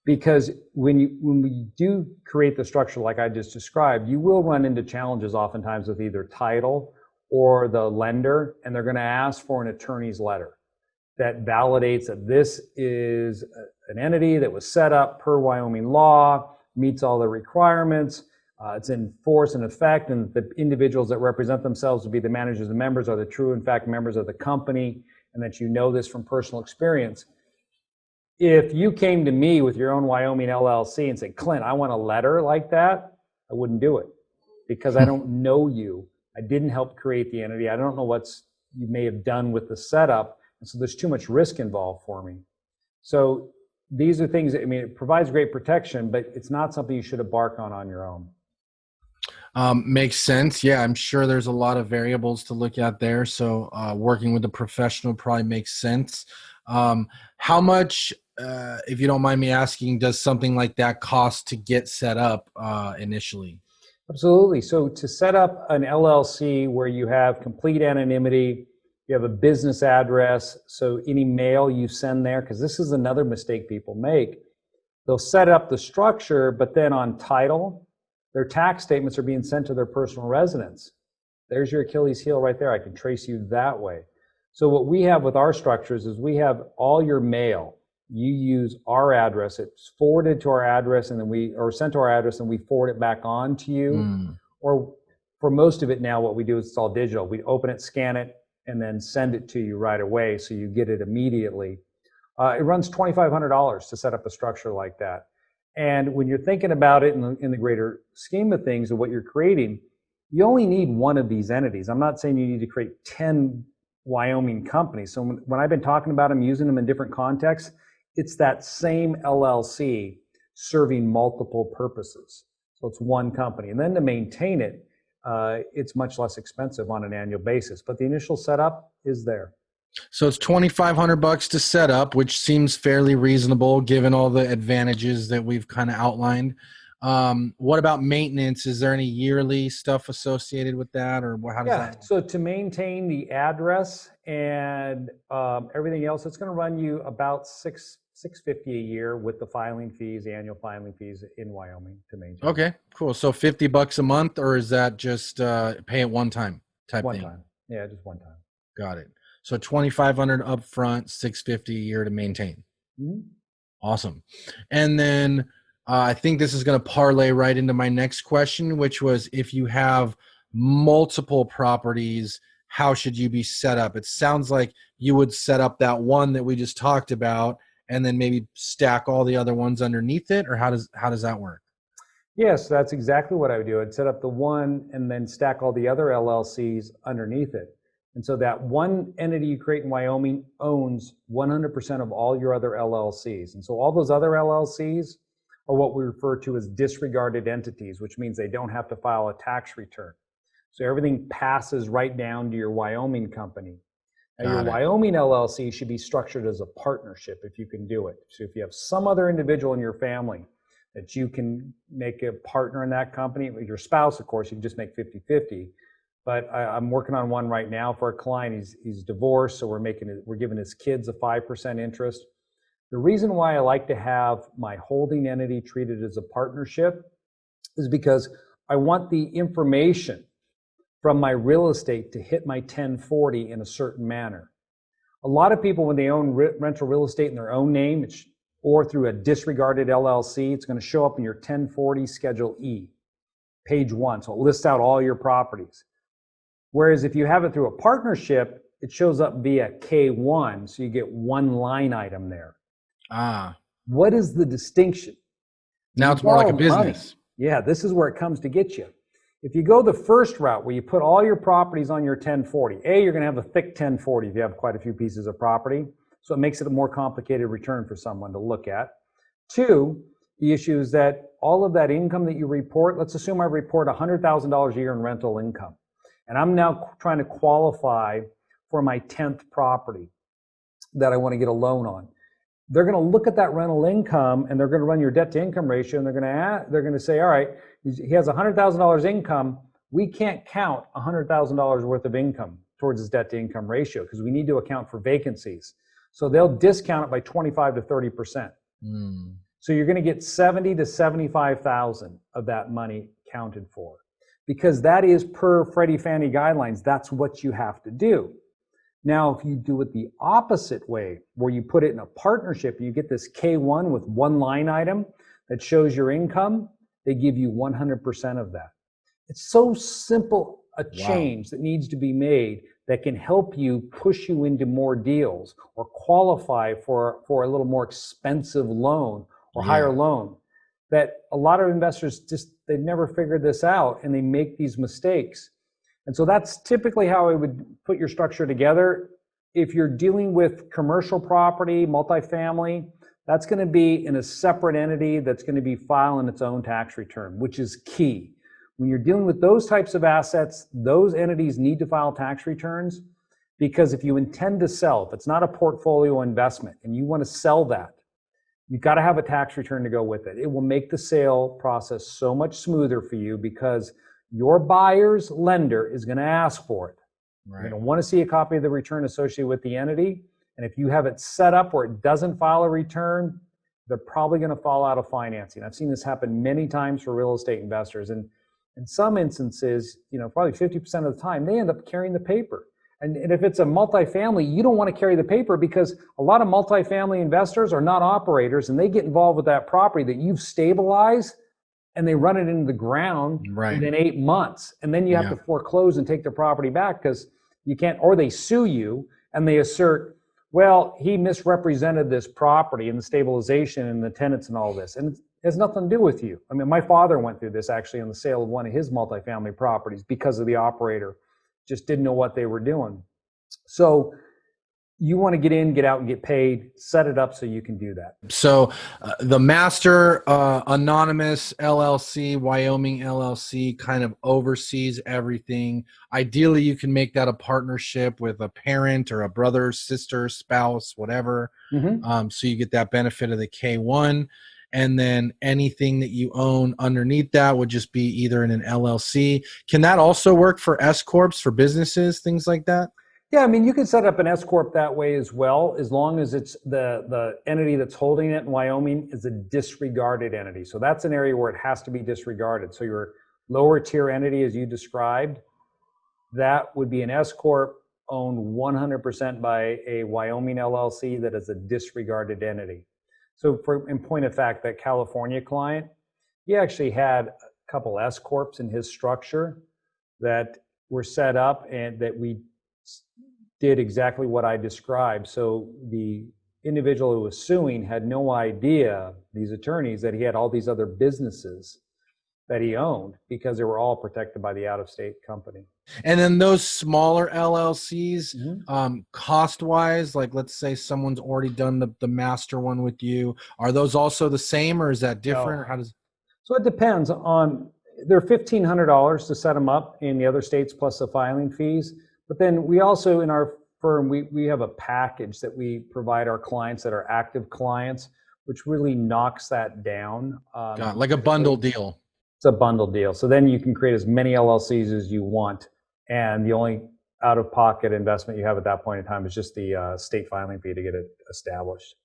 Because when we do create the structure like I just described, you will run into challenges oftentimes with either title or the lender, and they're going to ask for an attorney's letter that validates that this is an entity that was set up per Wyoming law, meets all the requirements, it's in force and effect, and the individuals that represent themselves to be the managers and members are the true, in fact, members of the company, and that you know this from personal experience. If you came to me with your own Wyoming LLC and said, Clint, I want a letter like that, I wouldn't do it because I don't know you. I didn't help create the entity. I don't know what you may have done with the setup. And so there's too much risk involved for me. So these are things, it provides great protection, but it's not something you should embark on your own. Makes sense. Yeah, I'm sure there's a lot of variables to look at there. So working with a professional probably makes sense. How much, if you don't mind me asking, does something like that cost to get set up initially? Absolutely. So to set up an LLC where you have complete anonymity, you have a business address, so any mail you send there, because this is another mistake people make, they'll set up the structure, but then on title, their tax statements are being sent to their personal residence. There's your Achilles heel right there. I can trace you that way. So what we have with our structures is we have all your mail. You use our address. It's forwarded to our address, and then or sent to our address, and we forward it back on to you. Or for most of it now, what we do is it's all digital. We open it, scan it, and then send it to you right away, so you get it immediately. It runs $2,500 to set up a structure like that. And when you're thinking about it in the greater scheme of things of what you're creating, you only need one of these entities. I'm not saying you need to create 10 Wyoming companies. So when I've been talking about them, using them in different contexts, it's that same LLC serving multiple purposes. So it's one company. And then to maintain it, it's much less expensive on an annual basis. But the initial setup is there. So it's $2,500 to set up, which seems fairly reasonable given all the advantages that we've kind of outlined. What about maintenance? Is there any yearly stuff associated with that, or how does that work? So to maintain the address and everything else, it's going to run you about $650 a year with the filing fees, the annual filing fees in Wyoming to maintain. Okay, cool. So $50 a month, or is that just pay it one time type one thing? One time. Yeah, just one time. Got it. So $2,500 up front, $650 a year to maintain. Mm-hmm. Awesome. And then I think this is going to parlay right into my next question, which was, if you have multiple properties, how should you be set up? It sounds like you would set up that one that we just talked about and then maybe stack all the other ones underneath it, or how does that work? Yes, that's exactly what I would do. I'd set up the one and then stack all the other LLCs underneath it. And so that one entity you create in Wyoming owns 100% of all your other LLCs. And so all those other LLCs are what we refer to as disregarded entities, which means they don't have to file a tax return. So everything passes right down to your Wyoming company. Now, your Wyoming LLC should be structured as a partnership if you can do it. So if you have some other individual in your family that you can make a partner in that company, with your spouse, of course, you can just make 50-50. But I'm working on one right now for a client. He's divorced, so we're giving his kids a 5% interest. The reason why I like to have my holding entity treated as a partnership is because I want the information from my real estate to hit my 1040 in a certain manner. A lot of people, when they own rental real estate in their own name, or through a disregarded LLC, it's going to show up in your 1040 Schedule E, page 1. So it lists out all your properties. Whereas if you have it through a partnership, it shows up via K1, so you get one line item there. What is the distinction? Now it's more like a business. Yeah, this is where it comes to get you. If you go the first route where you put all your properties on your 1040, you're going to have a thick 1040 if you have quite a few pieces of property. So it makes it a more complicated return for someone to look at. 2, the issue is that all of that income that you report, let's assume I report $100,000 a year in rental income. And I'm now trying to qualify for my 10th property that I want to get a loan on. they're going to look at that rental income and they're going to run your debt to income ratio, and they're going to say, all right, he has $100,000 income. We can't count $100,000 worth of income towards his debt to income ratio because we need to account for vacancies. So they'll discount it by 25 to 30%. So you're going to get 70 to 75,000 of that money counted for, because that is per Freddie Fannie guidelines. That's what you have to do. Now, if you do it the opposite way, where you put it in a partnership, you get this K1 with one line item that shows your income, they give you 100% of that. It's so simple a change that needs to be made that can help you push you into more deals or qualify for a little more expensive loan or higher loan, that a lot of investors they've never figured this out and they make these mistakes. And so that's typically how I would put your structure together. If you're dealing with commercial property, multifamily, that's going to be in a separate entity that's going to be filing its own tax return, which is key. When you're dealing with those types of assets, those entities need to file tax returns, because if you intend to sell, if it's not a portfolio investment and you want to sell that, you've got to have a tax return to go with it. It will make the sale process so much smoother for you because your buyer's lender is going to ask for it. You're going to want to see a copy of the return associated with the entity. And if you have it set up where it doesn't file a return, they're probably going to fall out of financing. I've seen this happen many times for real estate investors. And in some instances, probably 50% of the time, they end up carrying the paper. And if it's a multifamily, you don't want to carry the paper because a lot of multifamily investors are not operators and they get involved with that property that you've stabilized and they run it into the ground within 8 months. And then you have to foreclose and take the property back because you can't, or they sue you and they assert, well, he misrepresented this property and the stabilization and the tenants and all this. And it has nothing to do with you. I mean, my father went through this actually on the sale of one of his multifamily properties because of the operator just didn't know what they were doing. So you want to get in, get out, and get paid, set it up so you can do that. So the master anonymous LLC, Wyoming LLC, kind of oversees everything. Ideally, you can make that a partnership with a parent or a brother, sister, spouse, whatever. So you get that benefit of the K1. And then anything that you own underneath that would just be either in an LLC. Can that also work for S Corps, for businesses, things like that? Yeah, I mean, you can set up an S Corp that way as well, as long as it's the entity that's holding it in Wyoming is a disregarded entity. So that's an area where it has to be disregarded. So your lower tier entity, as you described, that would be an S Corp owned 100% by a Wyoming LLC that is a disregarded entity. So in point of fact, that California client, he actually had a couple S Corps in his structure that were set up and that we did exactly what I described. So the individual who was suing had no idea, these attorneys, that he had all these other businesses that he owned because they were all protected by the out-of-state company. And then those smaller LLCs, cost-wise, like let's say someone's already done the master one with you, are those also the same or is that different? No. Or how does? So it depends on, they're $1,500 to set them up in the other states plus the filing fees. But then we also, in our firm, we have a package that we provide our clients that are active clients, which really knocks that down. Like a bundle deal. It's a bundle deal. So then you can create as many LLCs as you want. And the only out-of-pocket investment you have at that point in time is just the state filing fee to get it established.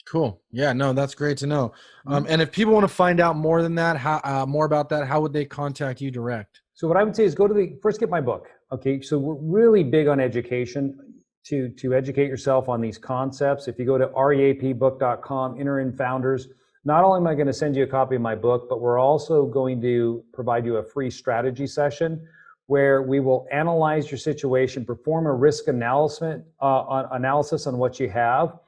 Cool. Yeah, no, that's great to know. And if people want to find out more than that, more about that, how would they contact you direct? So what I would say is first get my book. Okay, so we're really big on education to educate yourself on these concepts. If you go to reapbook.com, enter in founders, not only am I going to send you a copy of my book, but we're also going to provide you a free strategy session where we will analyze your situation, perform a risk analysis on what you have,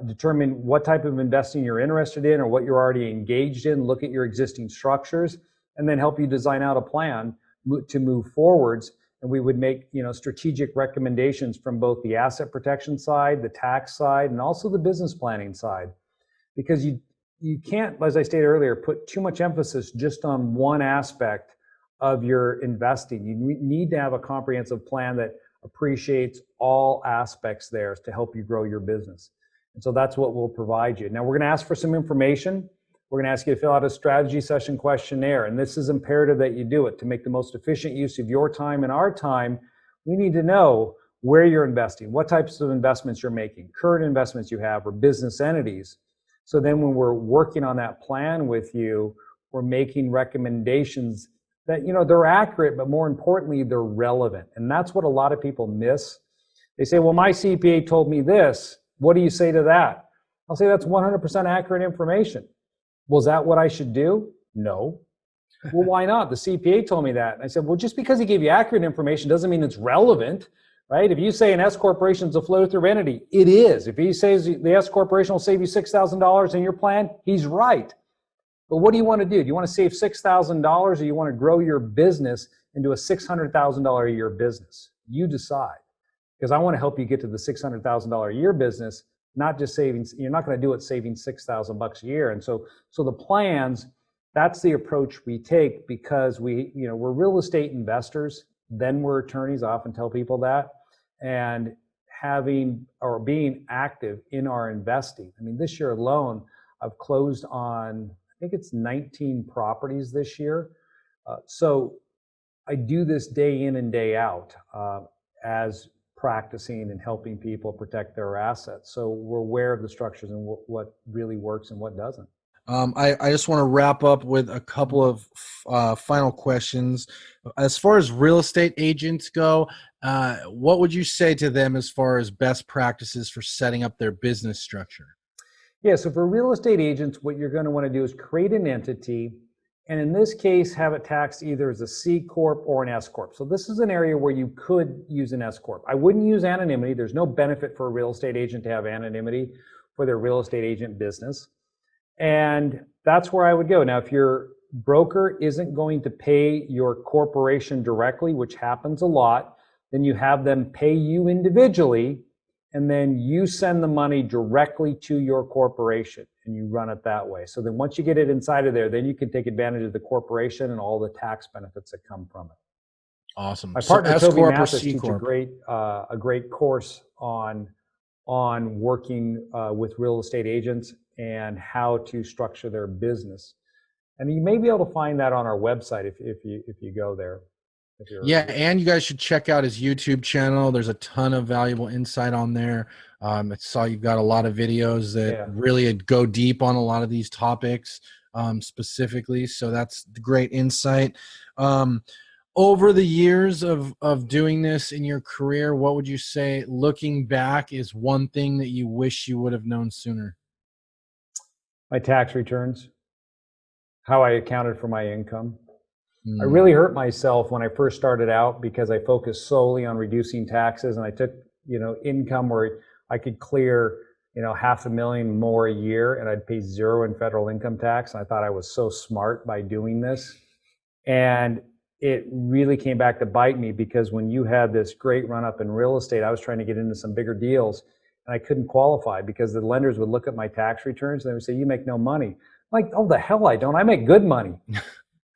determine what type of investing you're interested in or what you're already engaged in, look at your existing structures, and then help you design out a plan to move forwards. And we would make, strategic recommendations from both the asset protection side, the tax side, and also the business planning side. Because you can't, as I stated earlier, put too much emphasis just on one aspect of your investing. You need to have a comprehensive plan that appreciates all aspects there to help you grow your business. And so that's what we'll provide you. Now, we're going to ask for some information. We're going to ask you to fill out a strategy session questionnaire. And this is imperative that you do it to make the most efficient use of your time and our time. We need to know where you're investing, what types of investments you're making, current investments you have, or business entities. So then when we're working on that plan with you, we're making recommendations that, they're accurate, but more importantly, they're relevant. And that's what a lot of people miss. They say, well, my CPA told me this. What do you say to that? I'll say that's 100% accurate information. Well, is that what I should do? No. Well, why not? The CPA told me that. And I said, well, just because he gave you accurate information doesn't mean it's relevant, right? If you say an S corporation is a flow-through entity, it is. If he says the S corporation will save you $6,000 in your plan, he's right. But what do you want to do? Do you want to save $6,000 or you want to grow your business into a $600,000 a year business? You decide. Because I want to help you get to the $600,000 a year business, not just saving. You're not going to do it saving $6,000 a year. And so the plans, that's the approach we take because we're real estate investors, then we're attorneys. I often tell people that. And being active in our investing. I mean, this year alone, I've closed on, I think it's 19 properties this year. So I do this day in and day out as practicing and helping people protect their assets. So we're aware of the structures and what really works and what doesn't. I just want to wrap up with a couple of final questions. As far as real estate agents go, what would you say to them as far as best practices for setting up their business structure? Yeah, so for real estate agents, what you're going to want to do is create an entity, and in this case, have it taxed either as a C Corp or an S Corp. So this is an area where you could use an S Corp. I wouldn't use anonymity. There's no benefit for a real estate agent to have anonymity for their real estate agent business. And that's where I would go. Now, if your broker isn't going to pay your corporation directly, which happens a lot, then you have them pay you individually, and then you send the money directly to your corporation and you run it that way. So then once you get it inside of there, then you can take advantage of the corporation and all the tax benefits that come from it. Awesome. My partner S Toby Corp or Mathis C teaches Corp? a great course on working with real estate agents and how to structure their business. And you may be able to find that on our website if you go there. Yeah, and you guys should check out his YouTube channel. There's a ton of valuable insight on there. I saw you've got a lot of videos that really go deep on a lot of these topics specifically. So that's great insight. Over the years of doing this in your career, what would you say, looking back, is one thing that you wish you would have known sooner? My tax returns, how I accounted for my income. I really hurt myself when I first started out because I focused solely on reducing taxes, and I took, income where I could clear, $500,000 more a year and I'd pay zero in federal income tax. And I thought I was so smart by doing this. And it really came back to bite me because when you had this great run up in real estate, I was trying to get into some bigger deals and I couldn't qualify because the lenders would look at my tax returns and they would say, you make no money. I'm like, oh, the hell I don't. I make good money.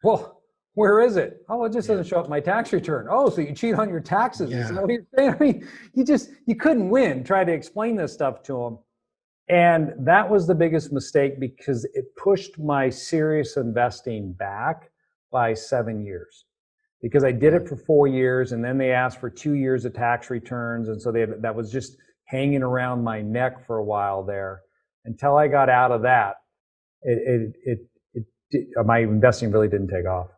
Well, where is it? Oh, it just doesn't show up in my tax return. Oh, so you cheat on your taxes. Is that what you're saying? I mean, you couldn't win. Try to explain this stuff to them. And that was the biggest mistake because it pushed my serious investing back by 7 years. Because I did it for 4 years and then they asked for 2 years of tax returns. And so that was just hanging around my neck for a while there. Until I got out of that, my investing really didn't take off.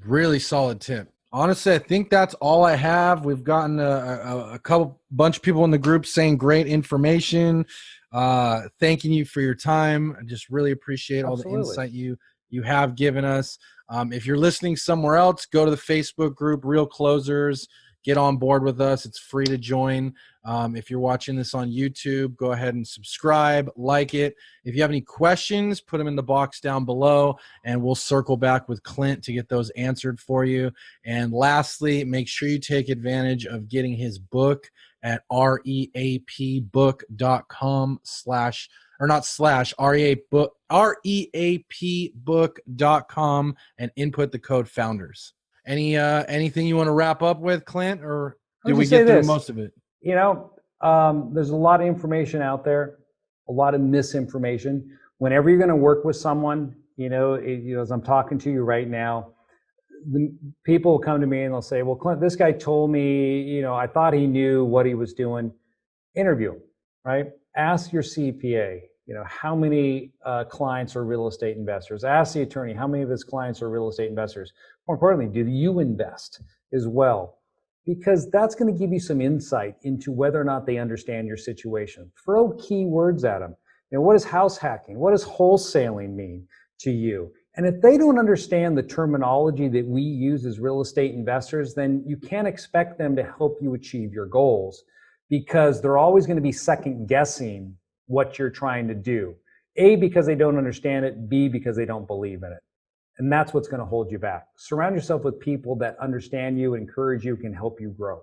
Really solid tip. Honestly, I think that's all I have. We've gotten a bunch of people in the group saying great information. Thanking you for your time. I just really appreciate all the insight you have given us. If you're listening somewhere else, go to the Facebook group, Real Closers. Get on board with us. It's free to join. If you're watching this on YouTube, go ahead and subscribe, like it. If you have any questions, put them in the box down below, and we'll circle back with Clint to get those answered for you. And lastly, make sure you take advantage of getting his book at reapbook.com and input the code founders. Anything you want to wrap up with, Clint, or did we get through most of it? There's a lot of information out there. a lot of misinformation. Whenever you're going to work with someone, as I'm talking to you right now, the people will come to me and they'll say, well, Clint, this guy told me, I thought he knew what he was doing. Interview him, right? Ask your CPA, how many clients are real estate investors? Ask the attorney, how many of his clients are real estate investors? More importantly, do you invest as well? Because that's going to give you some insight into whether or not they understand your situation. Throw keywords at them. What is house hacking? What does wholesaling mean to you? And if they don't understand the terminology that we use as real estate investors, then you can't expect them to help you achieve your goals, because they're always going to be second guessing what you're trying to do. A, because they don't understand it. B, because they don't believe in it. And that's what's going to hold you back. Surround yourself with people that understand you, encourage you, can help you grow.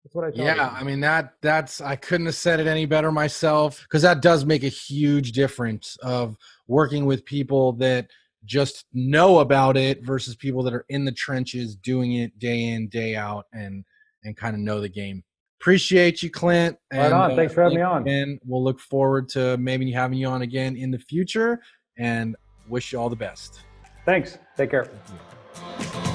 That's what I tell you. Yeah, I mean, that's I couldn't have said it any better myself, because that does make a huge difference of working with people that just know about it versus people that are in the trenches doing it day in, day out, and kind of know the game. Appreciate you, Clint. Right on. Thanks for having me on. And we'll look forward to maybe having you on again in the future, and wish you all the best. Thanks. Take care. Thank you.